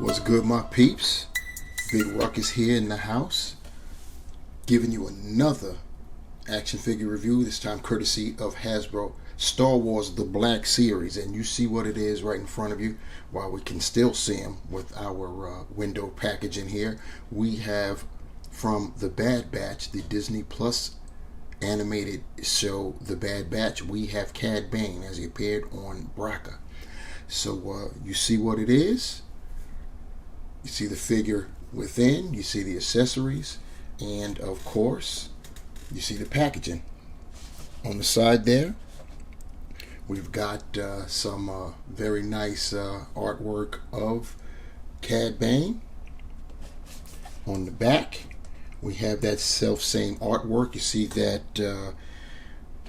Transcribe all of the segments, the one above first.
What's good, my peeps? Big Ruckus here in the house, giving you another action figure review, this time courtesy of Hasbro. Star Wars The Black Series, and you see what it is right in front of you. While we can still see them with our window packaging here, we have from The Bad Batch, the Disney Plus animated show The Bad Batch, we have Cad Bane as he appeared on Bracca. So you see what it is. You see the figure within, you see the accessories, and of course, you see the packaging. On the side there, we've got some very nice artwork of Cad Bane. On the back, we have that self-same artwork. You see that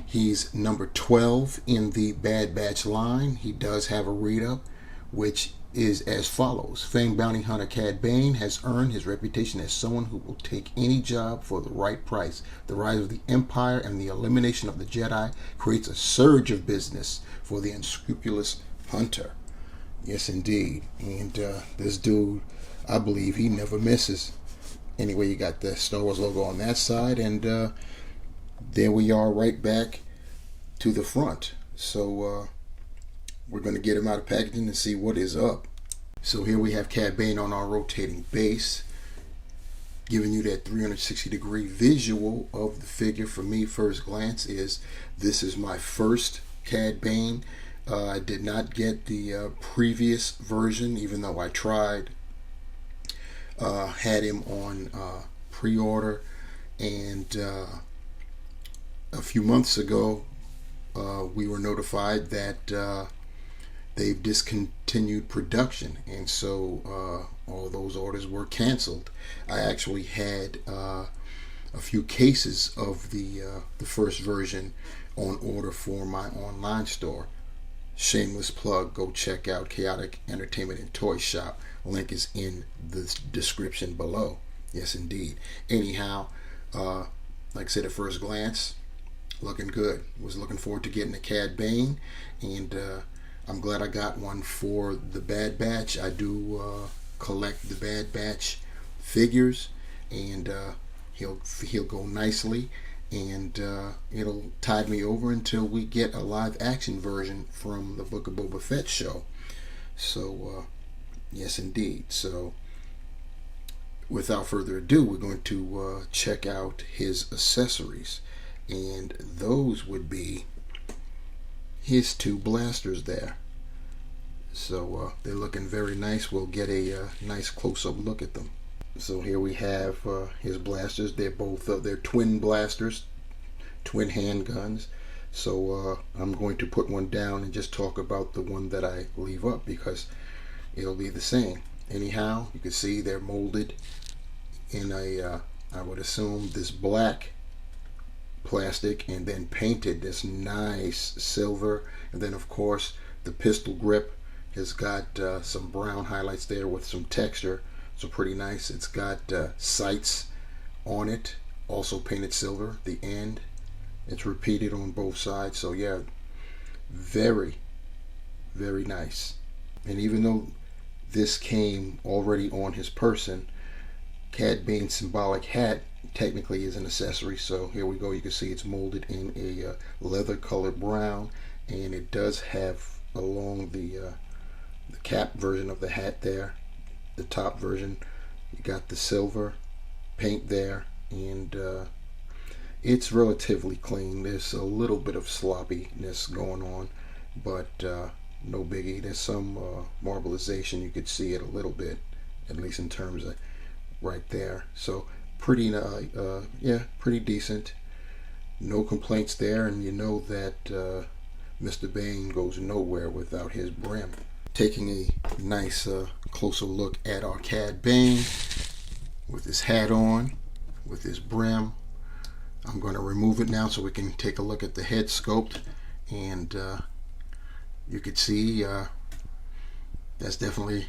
he's number 12 in the Bad Batch line. He does have a read-up, which is as follows. Famed bounty hunter Cad Bane has earned his reputation as someone who will take any job for the right price. The rise of the Empire and the elimination of the Jedi creates a surge of business for the unscrupulous hunter. Yes, indeed. And this dude, I believe he never misses. Anyway, you got the Star Wars logo on that side, and there we are right back to the front. So we're going to get him out of packaging and see what is up. So here we have Cad Bane on our rotating base, giving you that 360-degree visual of the figure. For me, first glance, this is my first Cad Bane. I did not get the previous version, even though I tried. Had him on pre-order, and a few months ago we were notified that they've discontinued production, and so all those orders were canceled. I actually had a few cases of the first version on order for my online store. Shameless plug, go check out Chaotic Entertainment and Toy Shop. Link is in the description below. Yes, indeed. Anyhow, like I said, at first glance, looking good. Was looking forward to getting a Cad Bane, and I'm glad I got one for the Bad Batch. I do collect the Bad Batch figures, and he'll go nicely, and it'll tide me over until we get a live action version from the Book of Boba Fett show. So yes, indeed. So without further ado, we're going to check out his accessories, and those would be his two blasters there. So they're looking very nice. We'll get a nice close-up look at them. So here we have his blasters. They're both they're twin blasters, twin handguns. So I'm going to put one down and just talk about the one that I leave up, because it'll be the same. Anyhow, you can see they're molded in a I would assume this black plastic, and then painted this nice silver, and then of course the pistol grip has got some brown highlights there with some texture, so pretty nice. It's got sights on it, also painted silver. The end, it's repeated on both sides, so yeah, very, very nice. And even though this came already on his person, Cad Bane's symbolic hat technically is an accessory. So here we go. You can see it's molded in a leather colored brown, and it does have along the cap version of the hat there, the top version, you got the silver paint there, and it's relatively clean. There's a little bit of sloppiness going on, but no biggie. There's some marbleization. You could see it a little bit, at least in terms of right there. So pretty yeah, pretty decent. No complaints there, and you know that Mr. Bane goes nowhere without his brim. Taking a nice closer look at our Cad Bane with his hat on, with his brim. I'm going to remove it now so we can take a look at the head sculpt, and you could see that's definitely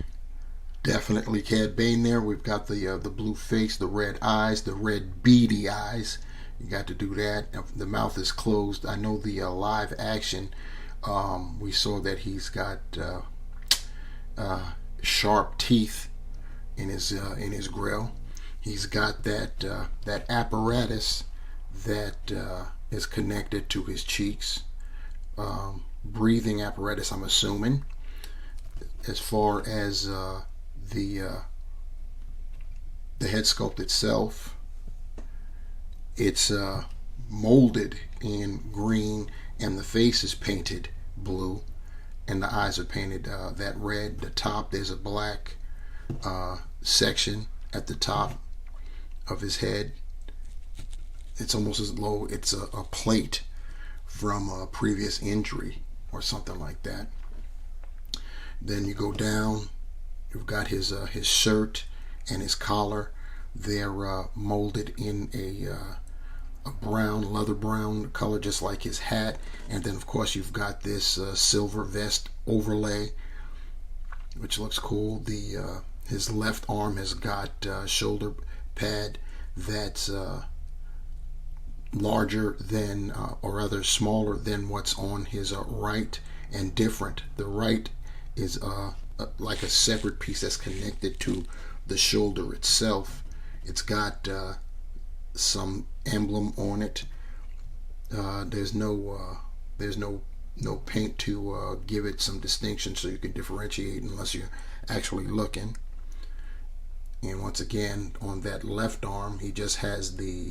Cad Bane there. We've got the blue face, the red eyes, the red beady eyes. You got to do that. The mouth is closed. I know the live action, we saw that he's got sharp teeth in his grill. He's got that apparatus that is connected to his cheeks. Breathing apparatus, I'm assuming. As far as the head sculpt itself, it's molded in green, and the face is painted blue, and the eyes are painted that red. The top, there's a black section at the top of his head. It's almost as though it's a plate from a previous injury or something like that. Then you go down, you've got his shirt and his collar. They're molded in a brown, leather brown color, just like his hat. And then of course you've got this silver vest overlay, which looks cool. His left arm has got shoulder pad that's larger than, or rather smaller than what's on his right, and different. The right is like a separate piece that's connected to the shoulder itself. It's got some emblem on it. There's no paint to give it some distinction so you can differentiate unless you're actually looking. And once again, on that left arm, he just has the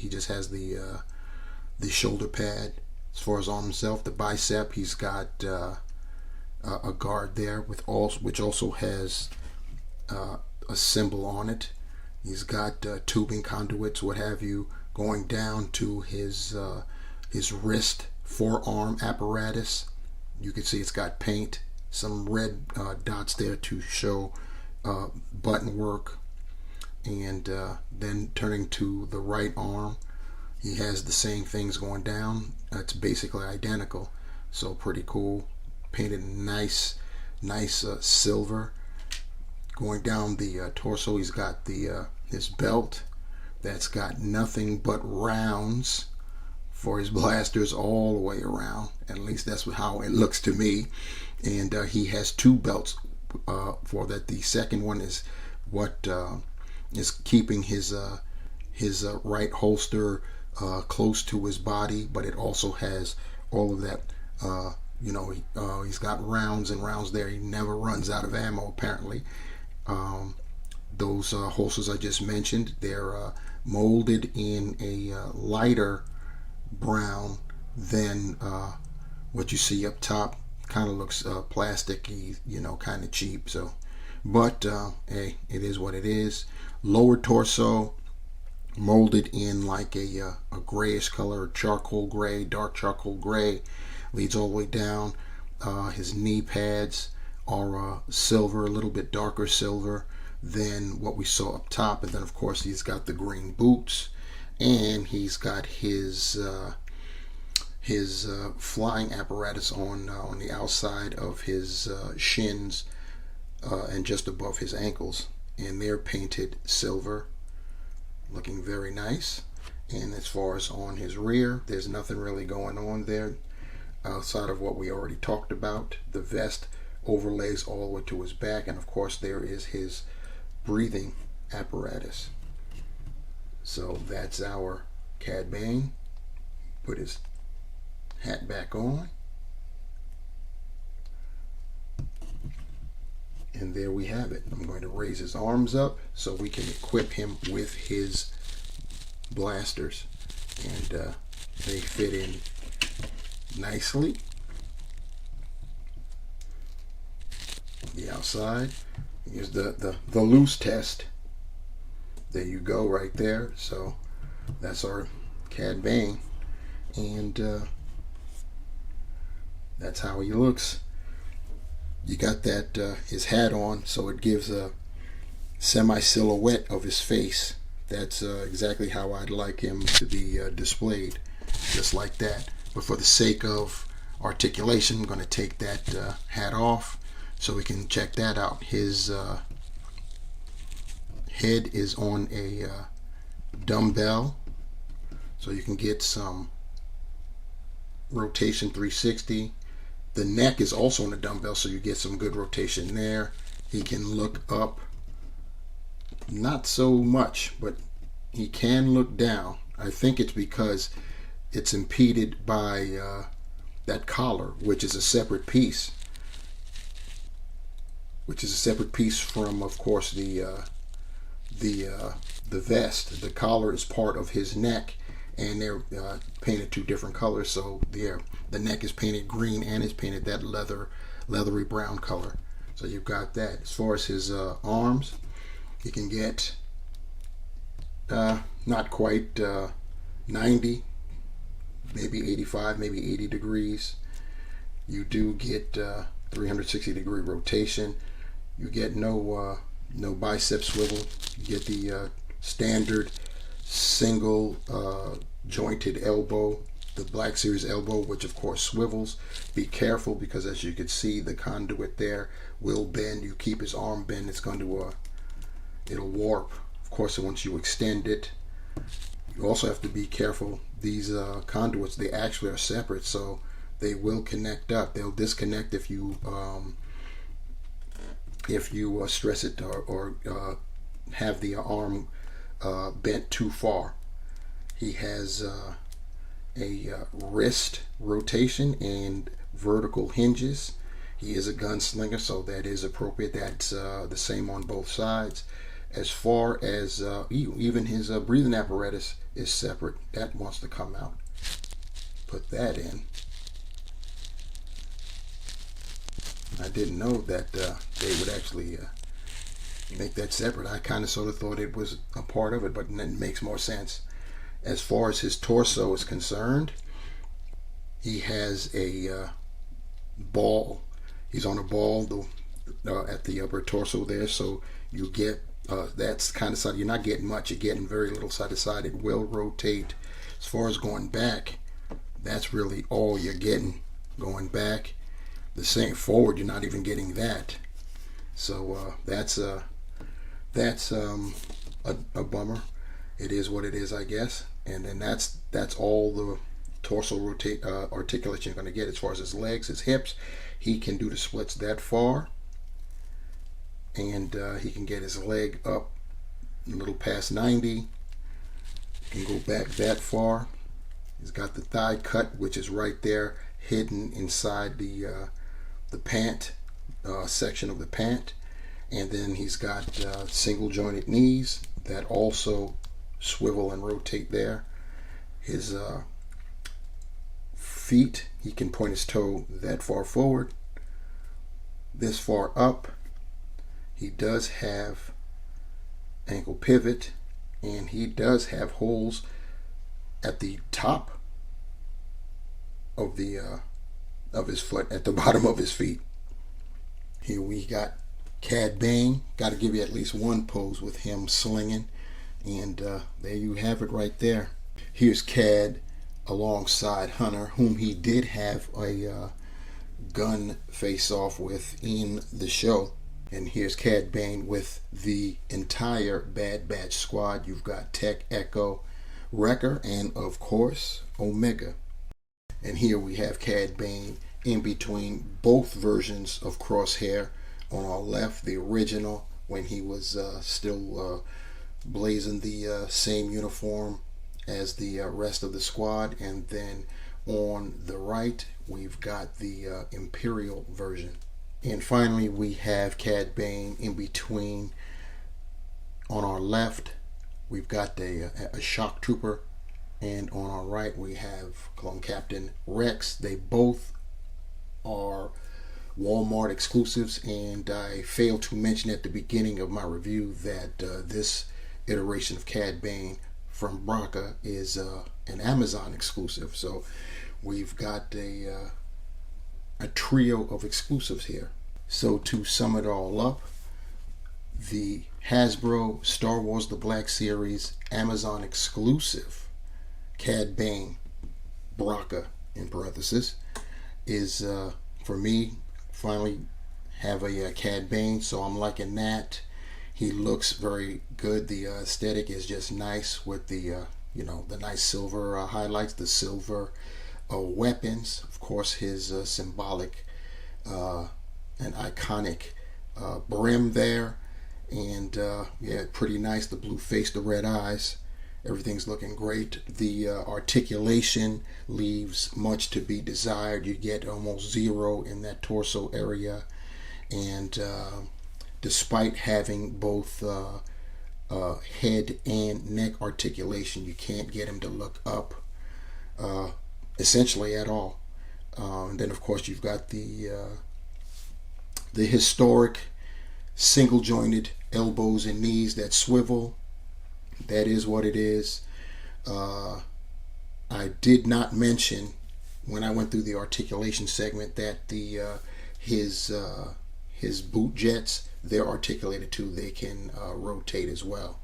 shoulder pad. As far as on himself, the bicep, he's got a guard there which also has a symbol on it. He's got tubing, conduits, what have you, going down to his wrist, forearm apparatus. You can see it's got paint, some red dots there to show button work. And then turning to the right arm, he has the same things going down. It's basically identical, so pretty cool. Painted nice silver. Going down the torso, he's got his belt that's got nothing but rounds for his blasters all the way around. At least that's how it looks to me. And he has two belts for that. The second one is what is keeping his right holster close to his body, but it also has all of that. He's got rounds and rounds there. He never runs out of ammo, apparently. Those holsters I just mentioned, they're molded in a lighter brown than what you see up top. Kind of looks plasticky, kind of cheap. So, but hey, it is what it is. Lower torso molded in like a grayish color, charcoal gray, dark charcoal gray, leads all the way down. His knee pads are silver, a little bit darker silver than what we saw up top. And then of course he's got the green boots, and he's got his flying apparatus on the outside of his shins and just above his ankles, and they're painted silver, looking very nice. And as far as on his rear, there's nothing really going on there outside of what we already talked about. The vest overlays all the way to his back, and of course there is his breathing apparatus. So that's our Cad Bane. Put his hat back on, and there we have it. I'm going to raise his arms up so we can equip him with his blasters, and they fit in nicely. The outside, here's the loose test. There you go, right there. So that's our Cad Bane, and that's how he looks. You got that his hat on, so it gives a semi-silhouette of his face. That's exactly how I'd like him to be displayed, just like that. But for the sake of articulation, I'm going to take that hat off so we can check that out. His head is on a dumbbell, so you can get some rotation 360. The neck is also on a dumbbell, so you get some good rotation there. He can look up not so much, but he can look down. I think it's because it's impeded by that collar, which is a separate piece, from, of course, the the vest. The collar is part of his neck, and they're painted two different colors. So the neck is painted green and it's painted that leathery brown color. So you've got that. As far as his arms, you can get not quite 90, maybe 85, maybe 80 degrees. You do get 360-degree rotation. You get no bicep swivel. You get the standard single jointed elbow, the Black Series elbow, which of course swivels. Be careful, because as you can see, the conduit there will bend. You keep his arm bent, it's going to it'll warp. Of course, once you extend it, you also have to be careful. These conduits, they actually are separate, so they will connect up. They'll disconnect if you stress it or have the arm bent too far. He has a wrist rotation and vertical hinges. He is a gunslinger, so that is appropriate. That's the same on both sides. As far as even his breathing apparatus is separate. That wants to come out. Put that in. I didn't know that they would actually make that separate. I kind of sort of thought it was a part of it, but it makes more sense. As far as his torso is concerned, he has a ball. He's on a ball at the upper torso there, so you get that's kind of side. You're not getting much. You're getting very little side to side. It will rotate. As far as going back, that's really all you're getting. Going back, the same forward, you're not even getting that. So that's a bummer. It is what it is, I guess. And then that's all the torso articulation you're going to get. As far as his legs, his hips, he can do the splits that far, and he can get his leg up a little past 90. He can go back that far. He's got the thigh cut, which is right there, hidden inside the pant section of the pant. And then he's got single jointed knees that also swivel and rotate there. His feet, he can point his toe that far forward, this far up. He does have ankle pivot, and he does have holes at the top of his foot, at the bottom of his feet. Here we got Cad Bane. Got to give you at least one pose with him slinging, and there you have it right there. Here's Cad alongside Hunter, whom he did have a gun face-off with in the show. And here's Cad Bane with the entire Bad Batch squad. You've got Tech, Echo, Wrecker, and of course Omega. And here we have Cad Bane in between both versions of Crosshair. On our left, the original, when he was still blazing the same uniform as the rest of the squad. And then on the right, we've got the Imperial version. And finally, we have Cad Bane in between. On our left, we've got a shock trooper, and on our right, we have Clone Captain Rex. They both are Walmart exclusives, and I failed to mention at the beginning of my review that this iteration of Cad Bane from Bracca is an Amazon exclusive. So we've got a trio of exclusives here. So to sum it all up, the Hasbro Star Wars The Black Series Amazon exclusive Cad Bane, Bracca in parenthesis, is for me, finally have a Cad Bane, so I'm liking that. He looks very good. The aesthetic is just nice with the the nice silver highlights, the silver weapons, of course his symbolic and iconic brim there, And yeah, pretty nice. The blue face, the red eyes, everything's looking great. The articulation leaves much to be desired. You get almost zero in that torso area, and despite having both head and neck articulation, you can't get him to look up essentially at all. And then of course you've got the historic single jointed elbows and knees that swivel. That is what it is. I did not mention when I went through the articulation segment that the his boot jets, they're articulated too. They can rotate as well.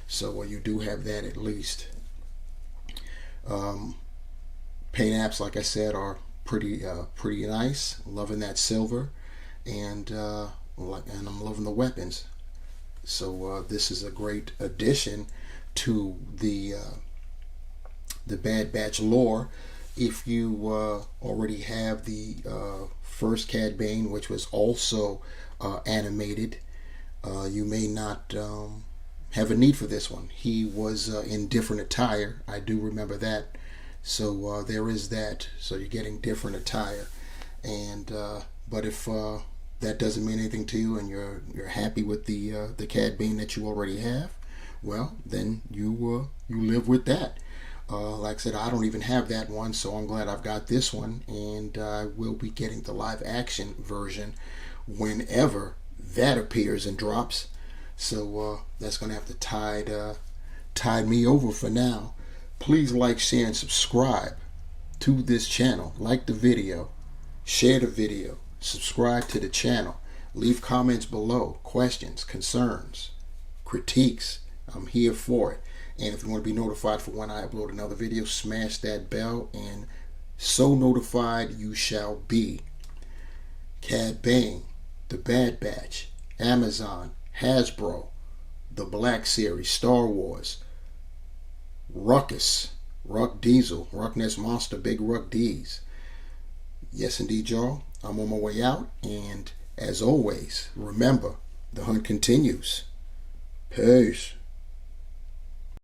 So you do have that at least. Paint apps, like I said, are pretty nice. Loving that silver, and I'm loving the weapons. So this is a great addition to the Bad Batch lore. If you already have the first Cad Bane, which was also animated, you may not have a need for this one. He was in different attire. I do remember that. So there is that. So you're getting different attire, and but if that doesn't mean anything to you, and you're happy with the Cad Bane that you already have, well, then you live with that. Like I said, I don't even have that one, so I'm glad I've got this one, and I will be getting the live action version whenever that appears and drops. So that's going to have to tide me over for now. Please like, share, and subscribe to this channel. Like the video, share the video, subscribe to the channel. Leave comments below, questions, concerns, critiques. I'm here for it. And if you want to be notified for when I upload another video, smash that bell, and so notified you shall be. Cad Bane, The Bad Batch, Amazon, Hasbro, The Black Series, Star Wars, Ruckus, Ruck Diesel, Ruckness Monster, Big Ruck D's. Yes, indeed, y'all. I'm on my way out, and as always, remember, the hunt continues. Peace.